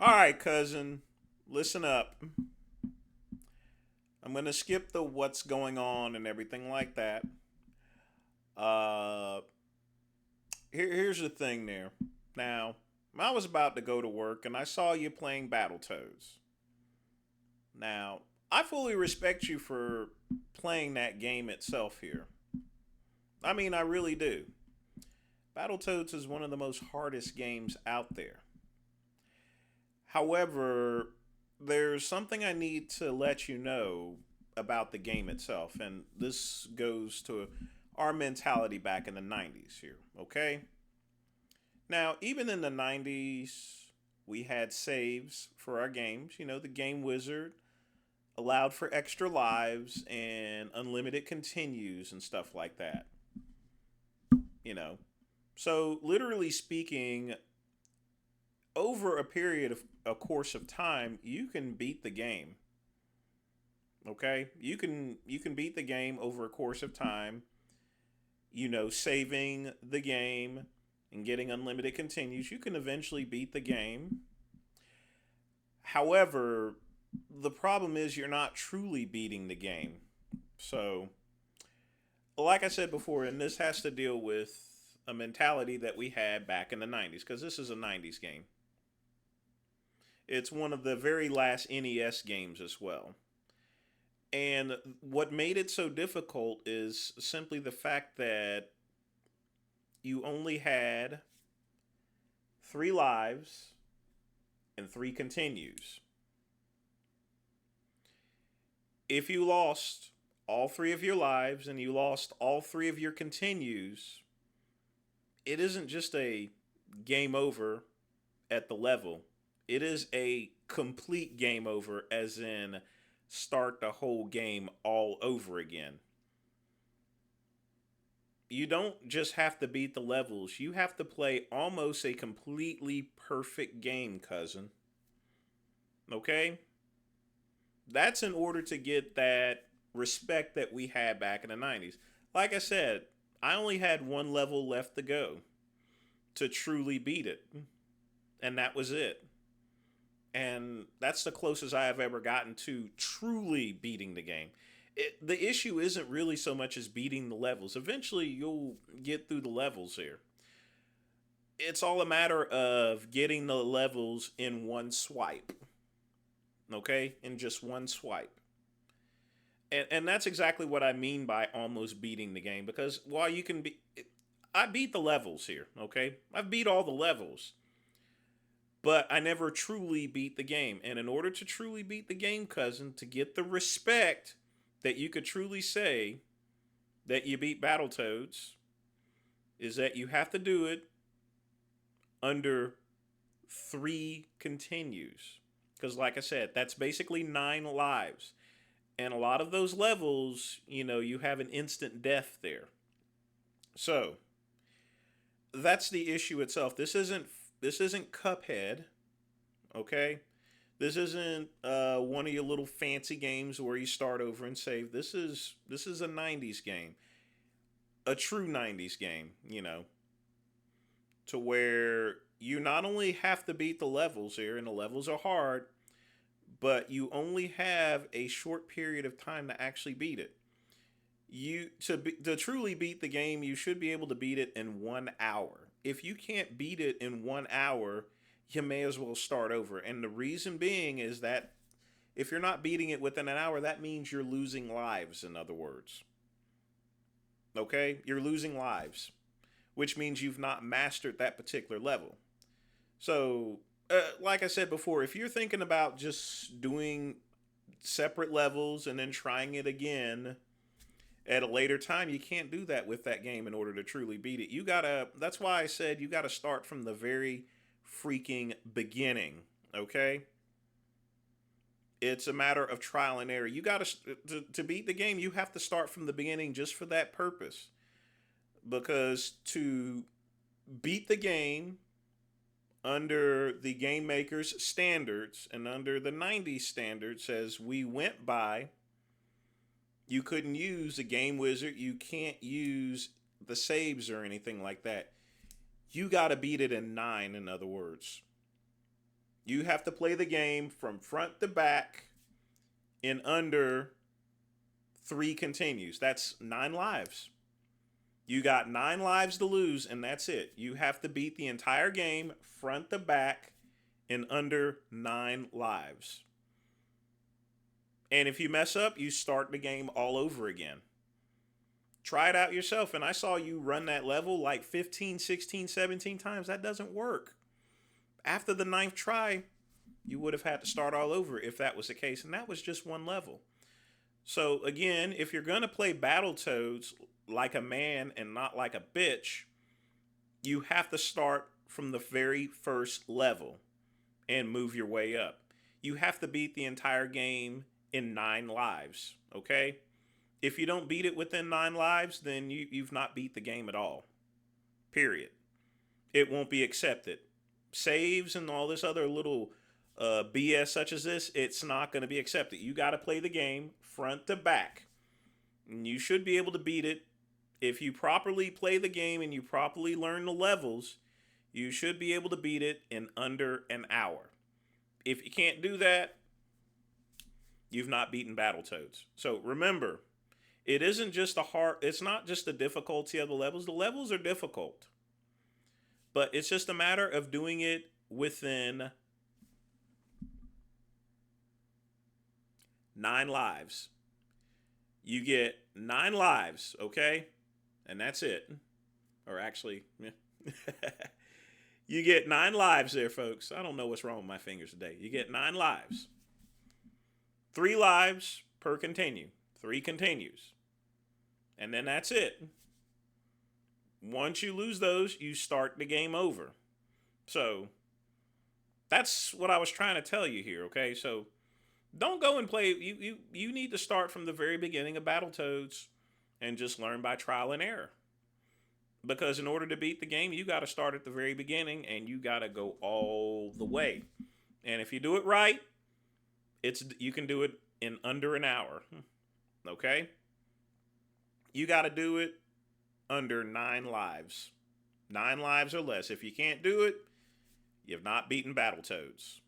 All right, cousin, listen up. I'm gonna skip the what's going on and everything like that. Uh, here's the thing. There, now I was about to go to work and I saw you playing BattleToads. Now, I fully respect you for playing that game itself here. I mean, I really do. BattleToads is one of the most hardest games out there. However, there's something I need to let you know about the game itself, and this goes to our mentality back in the 90s here, okay? Now, even in the 90s, we had saves for our games. You know, the game wizard allowed for extra lives and unlimited continues and stuff like that, you know. So, literally speaking, over a period of a course of time, you can beat the game. Okay? You can beat the game over a course of time, saving the game and getting unlimited continues. You can eventually beat the game. However, the problem is you're not truly beating the game. So, like I said before, and this has to deal with a mentality that we had back in the 90s because this is a 90s game. It's one of the very last NES games as well. And what made it so difficult is simply the fact that you only had three lives and three continues. If you lost all three of your lives and you lost all three of your continues, it isn't just a game over at the level. It is a complete game over, as in start the whole game all over again. You don't just have to beat the levels, you have to play almost a completely perfect game, cousin. Okay? That's in order to get that respect that we had back in the 90s. Like I said, I only had one level left to go to truly beat it, and that was it. And that's the closest I have ever gotten to truly beating the game. The issue isn't really so much as beating the levels. Eventually, you'll get through the levels here. It's all a matter of getting the levels in one swipe. Okay? In just one swipe. And that's exactly what I mean by almost beating the game. Because while you can be. I beat the levels here, okay? I've beat all the levels. But I never truly beat the game. And in order to truly beat the game, cousin, to get the respect that you could truly say that you beat Battletoads, is that you have to do it under three continues. Because, like I said, that's basically 9 lives. And a lot of those levels, you have an instant death there. So, that's the issue itself. This isn't Cuphead, okay? This isn't one of your little fancy games where you start over and save. This is a '90s game, a true '90s game. To where you not only have to beat the levels here, and the levels are hard, but you only have a short period of time to actually beat it. To truly beat the game, you should be able to beat it in 1 hour. If you can't beat it in 1 hour, you may as well start over. And the reason being is that if you're not beating it within an hour, that means you're losing lives, in other words. Okay? You're losing lives, which means you've not mastered that particular level. So, like I said before, if you're thinking about just doing separate levels and then trying it again at a later time, you can't do that with that game in order to truly beat it. That's why I said you gotta start from the very freaking beginning, okay? It's a matter of trial and error. You gotta, to beat the game, you have to start from the beginning just for that purpose. Because to beat the game under the game maker's standards and under the 90s standards as we went by, you couldn't use the game wizard. You can't use the saves or anything like that. You got to beat it in 9, in other words. You have to play the game from front to back in under 3 continues. That's 9 lives. You got 9 lives to lose, and that's it. You have to beat the entire game front to back in under 9 lives. And if you mess up, you start the game all over again. Try it out yourself. And I saw you run that level like 15, 16, 17 times. That doesn't work. After the 9th try, you would have had to start all over if that was the case. And that was just one level. So again, if you're going to play Battletoads like a man and not like a bitch, you have to start from the very first level and move your way up. You have to beat the entire game in 9 lives, okay? If you don't beat it within 9 lives, then you've not beat the game at all. Period. It won't be accepted. Saves and all this other little BS such as this, it's not going to be accepted. You got to play the game front to back. And you should be able to beat it. If you properly play the game and you properly learn the levels, you should be able to beat it in under an hour. If you can't do that, you've not beaten Battletoads. So remember, it isn't just it's not just the difficulty of the levels. The levels are difficult. But it's just a matter of doing it within 9 lives. You get 9 lives, okay? And that's it. Or actually, you get 9 lives there, folks. I don't know what's wrong with my fingers today. You get 9 lives. 3 lives per continue. 3 continues. And then that's it. Once you lose those, you start the game over. So that's what I was trying to tell you here, okay? So don't go and play. You need to start from the very beginning of Battletoads and just learn by trial and error. Because in order to beat the game, you got to start at the very beginning and you got to go all the way. And if you do it right, you can do it in under an hour. Okay? You got to do it under 9 lives. 9 lives or less. If you can't do it, you've not beaten Battletoads.